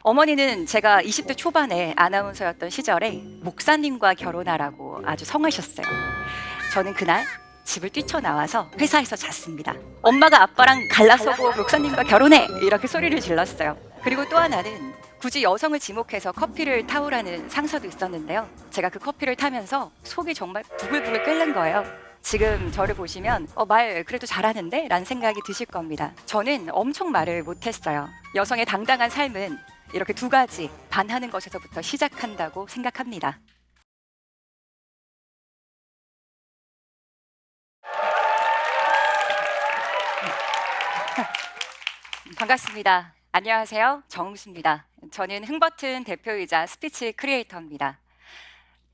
어머니는 제가 20대 초반에 아나운서였던 시절에 목사님과 결혼하라고 아주 성하셨어요. 저는 그날 집을 뛰쳐나와서 회사에서 잤습니다. 엄마가 아빠랑 갈라서고 목사님과 결혼해! 이렇게 소리를 질렀어요. 그리고 또 하나는 굳이 여성을 지목해서 커피를 타오라는 상사도 있었는데요. 제가 그 커피를 타면서 속이 정말 부글부글 끓는 거예요. 지금 저를 보시면 말 그래도 잘하는데? 라는 생각이 드실 겁니다. 저는 엄청 말을 못했어요. 여성의 당당한 삶은 이렇게 두 가지 반하는 것에서부터 시작한다고 생각합니다. 반갑습니다. 안녕하세요. 정웅수입니다. 저는 흥버튼 대표이자 스피치 크리에이터입니다.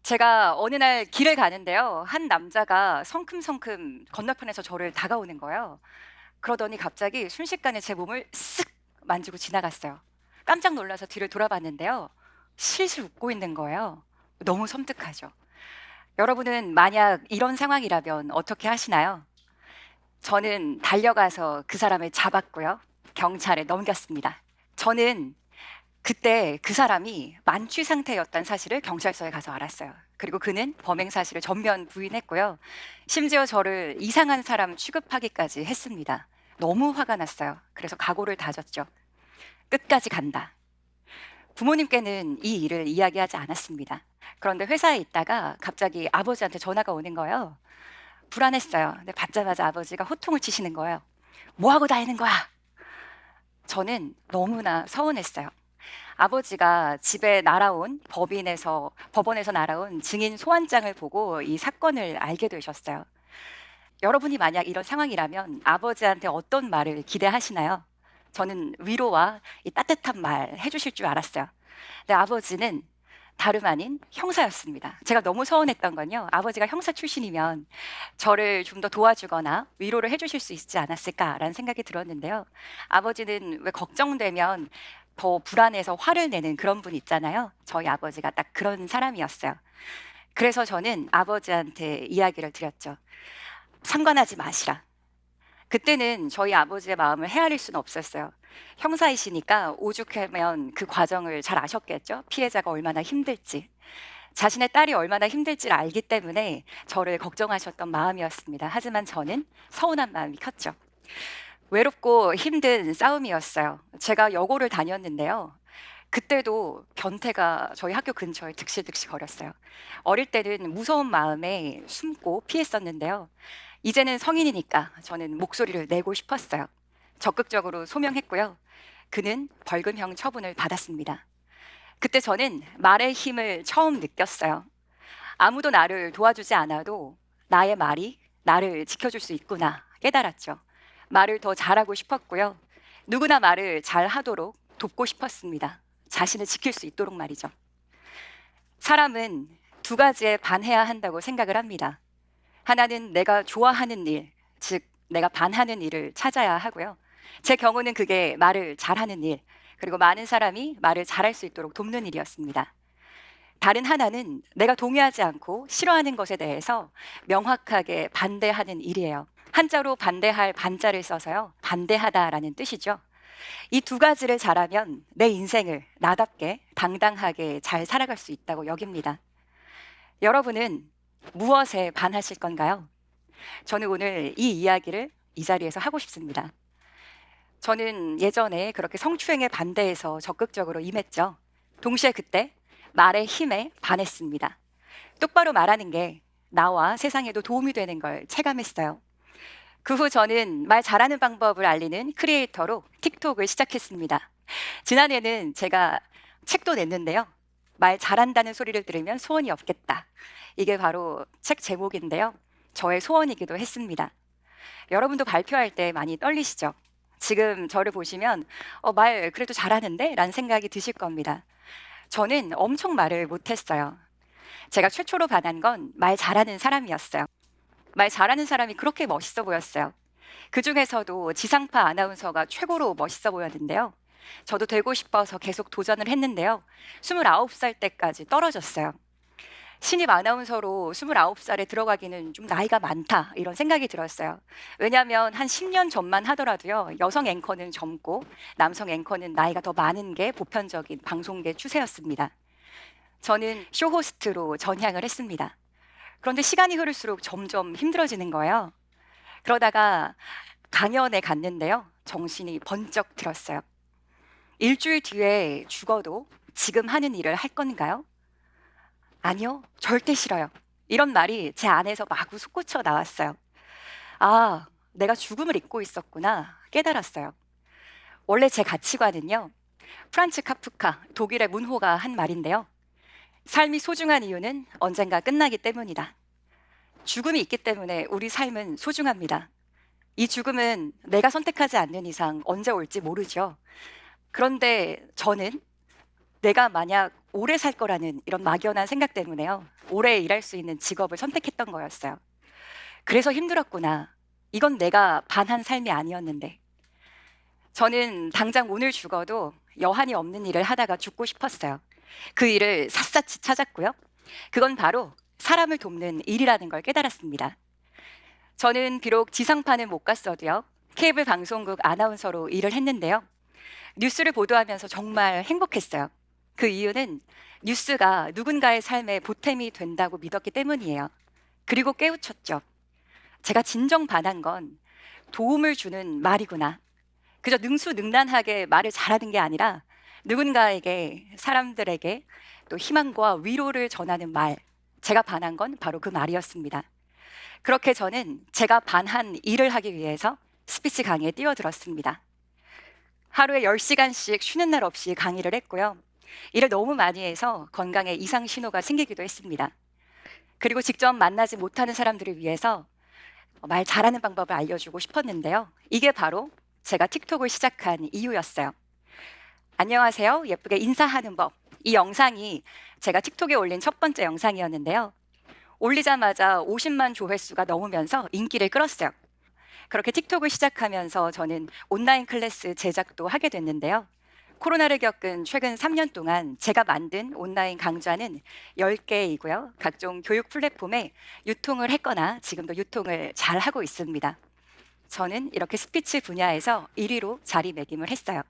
제가 어느 날 길을 가는데요. 한 남자가 성큼성큼 건너편에서 저를 다가오는 거예요. 그러더니 갑자기 순식간에 제 몸을 쓱 만지고 지나갔어요. 깜짝 놀라서 뒤를 돌아봤는데요. 실실 웃고 있는 거예요. 너무 섬뜩하죠. 여러분은 만약 이런 상황이라면 어떻게 하시나요? 저는 달려가서 그 사람을 잡았고요. 경찰에 넘겼습니다. 저는 그때 그 사람이 만취 상태였던 사실을 경찰서에 가서 알았어요. 그리고 그는 범행 사실을 전면 부인했고요. 심지어 저를 이상한 사람 취급하기까지 했습니다. 너무 화가 났어요. 그래서 각오를 다졌죠. 끝까지 간다. 부모님께는 이 일을 이야기하지 않았습니다. 그런데 회사에 있다가 갑자기 아버지한테 전화가 오는 거예요. 불안했어요. 근데 받자마자 아버지가 호통을 치시는 거예요. 뭐 하고 다니는 거야? 저는 너무나 서운했어요. 아버지가 집에 날아온 법원에서 날아온 증인 소환장을 보고 이 사건을 알게 되셨어요. 여러분이 만약 이런 상황이라면 아버지한테 어떤 말을 기대하시나요? 저는 위로와 이 따뜻한 말 해주실 줄 알았어요. 근데 아버지는 다름 아닌 형사였습니다. 제가 너무 서운했던 건요. 아버지가 형사 출신이면 저를 좀 더 도와주거나 위로를 해주실 수 있지 않았을까라는 생각이 들었는데요. 아버지는 왜 걱정되면 더 불안해서 화를 내는 그런 분 있잖아요. 저희 아버지가 딱 그런 사람이었어요. 그래서 저는 아버지한테 이야기를 드렸죠. 상관하지 마시라. 그때는 저희 아버지의 마음을 헤아릴 수는 없었어요. 형사이시니까 오죽하면 그 과정을 잘 아셨겠죠? 피해자가 얼마나 힘들지. 자신의 딸이 얼마나 힘들지를 알기 때문에 저를 걱정하셨던 마음이었습니다. 하지만 저는 서운한 마음이 컸죠. 외롭고 힘든 싸움이었어요. 제가 여고를 다녔는데요. 그때도 변태가 저희 학교 근처에 득실득실 거렸어요. 어릴 때는 무서운 마음에 숨고 피했었는데요. 이제는 성인이니까 저는 목소리를 내고 싶었어요. 적극적으로 소명했고요. 그는 벌금형 처분을 받았습니다. 그때 저는 말의 힘을 처음 느꼈어요. 아무도 나를 도와주지 않아도 나의 말이 나를 지켜줄 수 있구나 깨달았죠. 말을 더 잘하고 싶었고요. 누구나 말을 잘 하도록 돕고 싶었습니다. 자신을 지킬 수 있도록 말이죠. 사람은 두 가지에 반해야 한다고 생각을 합니다. 하나는 내가 좋아하는 일, 즉 내가 반하는 일을 찾아야 하고요. 제 경우는 그게 말을 잘하는 일, 그리고 많은 사람이 말을 잘할 수 있도록 돕는 일이었습니다. 다른 하나는 내가 동의하지 않고 싫어하는 것에 대해서 명확하게 반대하는 일이에요. 한자로 반대할 반자를 써서요. 반대하다라는 뜻이죠. 이 두 가지를 잘하면 내 인생을 나답게 당당하게 잘 살아갈 수 있다고 여깁니다. 여러분은 무엇에 반하실 건가요? 저는 오늘 이 이야기를 이 자리에서 하고 싶습니다. 저는 예전에 그렇게 성추행에 반대해서 적극적으로 임했죠. 동시에 그때 말의 힘에 반했습니다. 똑바로 말하는 게 나와 세상에도 도움이 되는 걸 체감했어요. 그 후 저는 말 잘하는 방법을 알리는 크리에이터로 틱톡을 시작했습니다. 지난해는 제가 책도 냈는데요. 말 잘한다는 소리를 들으면 소원이 없겠다. 이게 바로 책 제목인데요. 저의 소원이기도 했습니다. 여러분도 발표할 때 많이 떨리시죠? 지금 저를 보시면 말 그래도 잘하는데? 라는 생각이 드실 겁니다. 저는 엄청 말을 못했어요. 제가 최초로 반한 건 말 잘하는 사람이었어요. 말 잘하는 사람이 그렇게 멋있어 보였어요. 그 중에서도 지상파 아나운서가 최고로 멋있어 보였는데요. 저도 되고 싶어서 계속 도전을 했는데요. 29살 때까지 떨어졌어요. 신입 아나운서로 29살에 들어가기는 좀 나이가 많다 이런 생각이 들었어요. 왜냐하면 한 10년 전만 하더라도요. 여성 앵커는 젊고 남성 앵커는 나이가 더 많은 게 보편적인 방송계 추세였습니다. 저는 쇼호스트로 전향을 했습니다. 그런데 시간이 흐를수록 점점 힘들어지는 거예요. 그러다가 강연에 갔는데요. 정신이 번쩍 들었어요. 일주일 뒤에 죽어도 지금 하는 일을 할 건가요? 아니요, 절대 싫어요. 이런 말이 제 안에서 마구 솟구쳐 나왔어요. 아, 내가 죽음을 잊고 있었구나 깨달았어요. 원래 제 가치관은요, 프란츠 카프카, 독일의 문호가 한 말인데요. 삶이 소중한 이유는 언젠가 끝나기 때문이다. 죽음이 있기 때문에 우리 삶은 소중합니다. 이 죽음은 내가 선택하지 않는 이상 언제 올지 모르죠. 그런데 저는 내가 만약 오래 살 거라는 이런 막연한 생각 때문에요. 오래 일할 수 있는 직업을 선택했던 거였어요. 그래서 힘들었구나. 이건 내가 반한 삶이 아니었는데. 저는 당장 오늘 죽어도 여한이 없는 일을 하다가 죽고 싶었어요. 그 일을 샅샅이 찾았고요. 그건 바로 사람을 돕는 일이라는 걸 깨달았습니다. 저는 비록 지상파는 못 갔어도요. 케이블 방송국 아나운서로 일을 했는데요. 뉴스를 보도하면서 정말 행복했어요. 그 이유는 뉴스가 누군가의 삶에 보탬이 된다고 믿었기 때문이에요. 그리고 깨우쳤죠. 제가 진정 반한 건 도움을 주는 말이구나. 그저 능수능란하게 말을 잘하는 게 아니라 누군가에게, 사람들에게 또 희망과 위로를 전하는 말. 제가 반한 건 바로 그 말이었습니다. 그렇게 저는 제가 반한 일을 하기 위해서 스피치 강의에 뛰어들었습니다. 하루에 10시간씩 쉬는 날 없이 강의를 했고요. 일을 너무 많이 해서 건강에 이상 신호가 생기기도 했습니다. 그리고 직접 만나지 못하는 사람들을 위해서 말 잘하는 방법을 알려주고 싶었는데요. 이게 바로 제가 틱톡을 시작한 이유였어요. 안녕하세요. 예쁘게 인사하는 법. 이 영상이 제가 틱톡에 올린 첫 번째 영상이었는데요. 올리자마자 50만 조회수가 넘으면서 인기를 끌었어요. 그렇게 틱톡을 시작하면서 저는 온라인 클래스 제작도 하게 됐는데요. 코로나를 겪은 최근 3년 동안 제가 만든 온라인 강좌는 10개이고요. 각종 교육 플랫폼에 유통을 했거나 지금도 유통을 잘 하고 있습니다. 저는 이렇게 스피치 분야에서 1위로 자리매김을 했어요.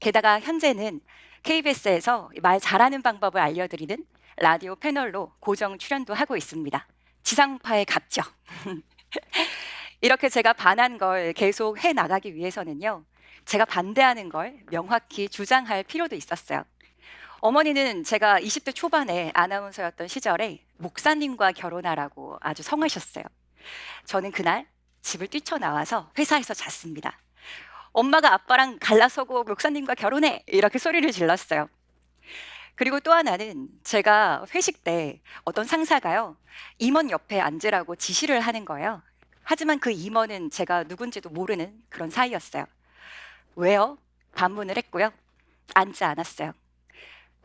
게다가 현재는 KBS에서 말 잘하는 방법을 알려드리는 라디오 패널로 고정 출연도 하고 있습니다. 지상파에 갔죠. 이렇게 제가 반한 걸 계속 해 나가기 위해서는요. 제가 반대하는 걸 명확히 주장할 필요도 있었어요. 어머니는 제가 20대 초반에 아나운서였던 시절에 목사님과 결혼하라고 아주 성하셨어요. 저는 그날 집을 뛰쳐나와서 회사에서 잤습니다. 엄마가 아빠랑 갈라서고 목사님과 결혼해! 이렇게 소리를 질렀어요. 그리고 또 하나는 제가 회식 때 어떤 상사가요. 임원 옆에 앉으라고 지시를 하는 거예요. 하지만 그 임원은 제가 누군지도 모르는 그런 사이였어요. 왜요? 반문을 했고요. 앉지 않았어요.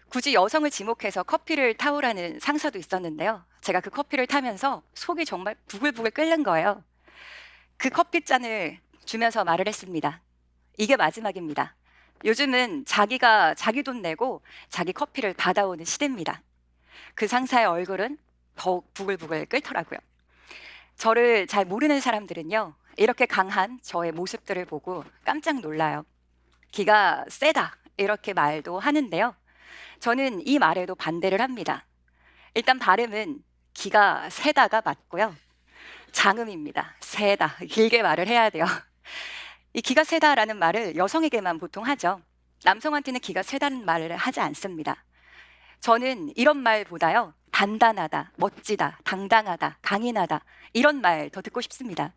굳이 여성을 지목해서 커피를 타오라는 상사도 있었는데요. 제가 그 커피를 타면서 속이 정말 부글부글 끓는 거예요. 그 커피잔을 주면서 말을 했습니다. 이게 마지막입니다. 요즘은 자기가 자기 돈 내고 자기 커피를 받아오는 시대입니다. 그 상사의 얼굴은 더욱 부글부글 끓더라고요. 저를 잘 모르는 사람들은요. 이렇게 강한 저의 모습들을 보고 깜짝 놀라요. 기가 세다 이렇게 말도 하는데요. 저는 이 말에도 반대를 합니다. 일단 발음은 기가 세다가 맞고요. 장음입니다. 세다. 길게 말을 해야 돼요. 이 기가 세다라는 말을 여성에게만 보통 하죠. 남성한테는 기가 세다는 말을 하지 않습니다. 저는 이런 말보다요. 단단하다, 멋지다, 당당하다, 강인하다 이런 말 더 듣고 싶습니다.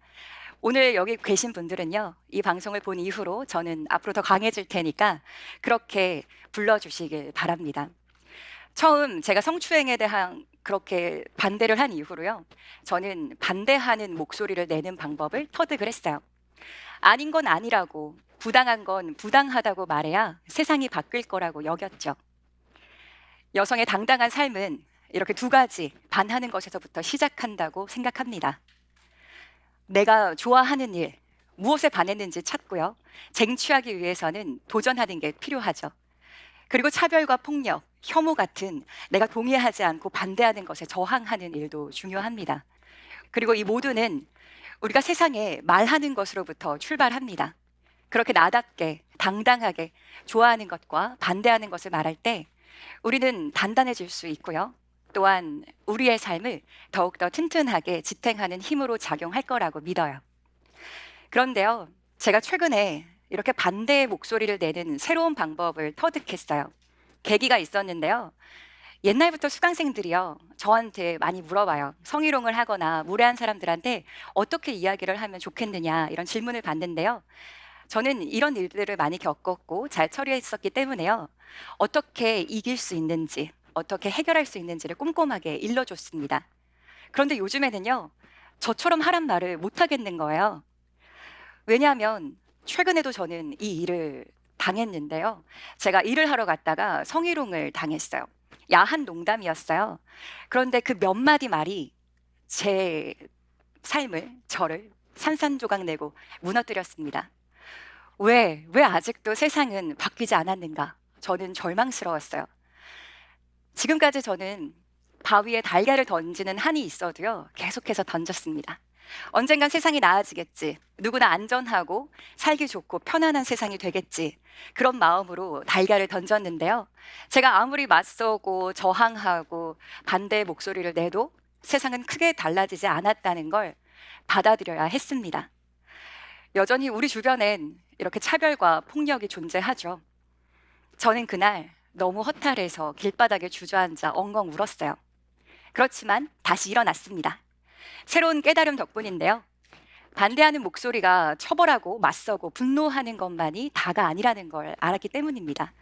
오늘 여기 계신 분들은요. 이 방송을 본 이후로 저는 앞으로 더 강해질 테니까 그렇게 불러주시길 바랍니다. 처음 제가 성추행에 대한 그렇게 반대를 한 이후로요. 저는 반대하는 목소리를 내는 방법을 터득을 했어요. 아닌 건 아니라고, 부당한 건 부당하다고 말해야 세상이 바뀔 거라고 여겼죠. 여성의 당당한 삶은 이렇게 두 가지 반하는 것에서부터 시작한다고 생각합니다. 내가 좋아하는 일, 무엇에 반했는지 찾고요. 쟁취하기 위해서는 도전하는 게 필요하죠. 그리고 차별과 폭력, 혐오 같은 내가 동의하지 않고 반대하는 것에 저항하는 일도 중요합니다. 그리고 이 모두는 우리가 세상에 말하는 것으로부터 출발합니다. 그렇게 나답게, 당당하게 좋아하는 것과 반대하는 것을 말할 때 우리는 단단해질 수 있고요. 또한 우리의 삶을 더욱더 튼튼하게 지탱하는 힘으로 작용할 거라고 믿어요. 그런데요, 제가 최근에 이렇게 반대의 목소리를 내는 새로운 방법을 터득했어요. 계기가 있었는데요. 옛날부터 수강생들이요, 저한테 많이 물어봐요. 성희롱을 하거나 무례한 사람들한테 어떻게 이야기를 하면 좋겠느냐, 이런 질문을 받는데요. 저는 이런 일들을 많이 겪었고 잘 처리했었기 때문에요. 어떻게 이길 수 있는지, 어떻게 해결할 수 있는지를 꼼꼼하게 일러줬습니다. 그런데 요즘에는요, 저처럼 하란 말을 못 하겠는 거예요. 왜냐하면 최근에도 저는 이 일을 당했는데요. 제가 일을 하러 갔다가 성희롱을 당했어요. 야한 농담이었어요. 그런데 그 몇 마디 말이 제 삶을, 저를 산산조각 내고 무너뜨렸습니다. 왜 아직도 세상은 바뀌지 않았는가? 저는 절망스러웠어요. 지금까지 저는 바위에 달걀을 던지는 한이 있어도요, 계속해서 던졌습니다. 언젠간 세상이 나아지겠지. 누구나 안전하고 살기 좋고 편안한 세상이 되겠지. 그런 마음으로 달걀을 던졌는데요. 제가 아무리 맞서고 저항하고 반대의 목소리를 내도 세상은 크게 달라지지 않았다는 걸 받아들여야 했습니다. 여전히 우리 주변엔 이렇게 차별과 폭력이 존재하죠. 저는 그날 너무 허탈해서 길바닥에 주저앉아 엉엉 울었어요. 그렇지만 다시 일어났습니다. 새로운 깨달음 덕분인데요. 반대하는 목소리가 처벌하고 맞서고 분노하는 것만이 다가 아니라는 걸 알았기 때문입니다.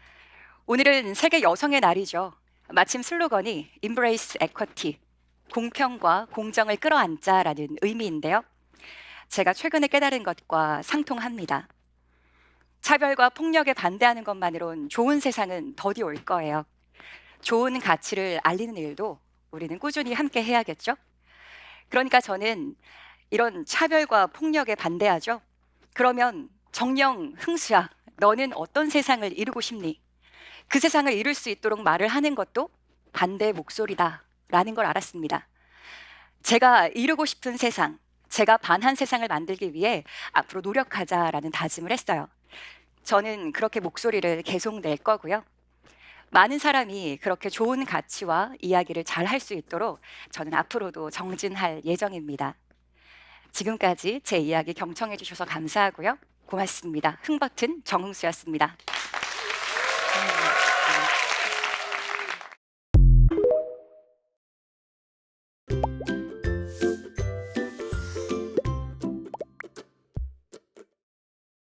오늘은 세계 여성의 날이죠. 마침 슬로건이 Embrace Equity, 공평과 공정을 끌어안자라는 의미인데요. 제가 최근에 깨달은 것과 상통합니다. 차별과 폭력에 반대하는 것만으론 좋은 세상은 더디 올 거예요. 좋은 가치를 알리는 일도 우리는 꾸준히 함께 해야겠죠? 그러니까 저는 이런 차별과 폭력에 반대하죠. 그러면 정녕 흥수야, 너는 어떤 세상을 이루고 싶니? 그 세상을 이룰 수 있도록 말을 하는 것도 반대의 목소리다라는 걸 알았습니다. 제가 이루고 싶은 세상, 제가 반한 세상을 만들기 위해 앞으로 노력하자라는 다짐을 했어요. 저는 그렇게 목소리를 계속 낼 거고요. 많은 사람이 그렇게 좋은 가치와 이야기를 잘 할 수 있도록 저는 앞으로도 정진할 예정입니다. 지금까지 제 이야기 경청해 주셔서 감사하고요. 고맙습니다. 흥버튼 정흥수였습니다.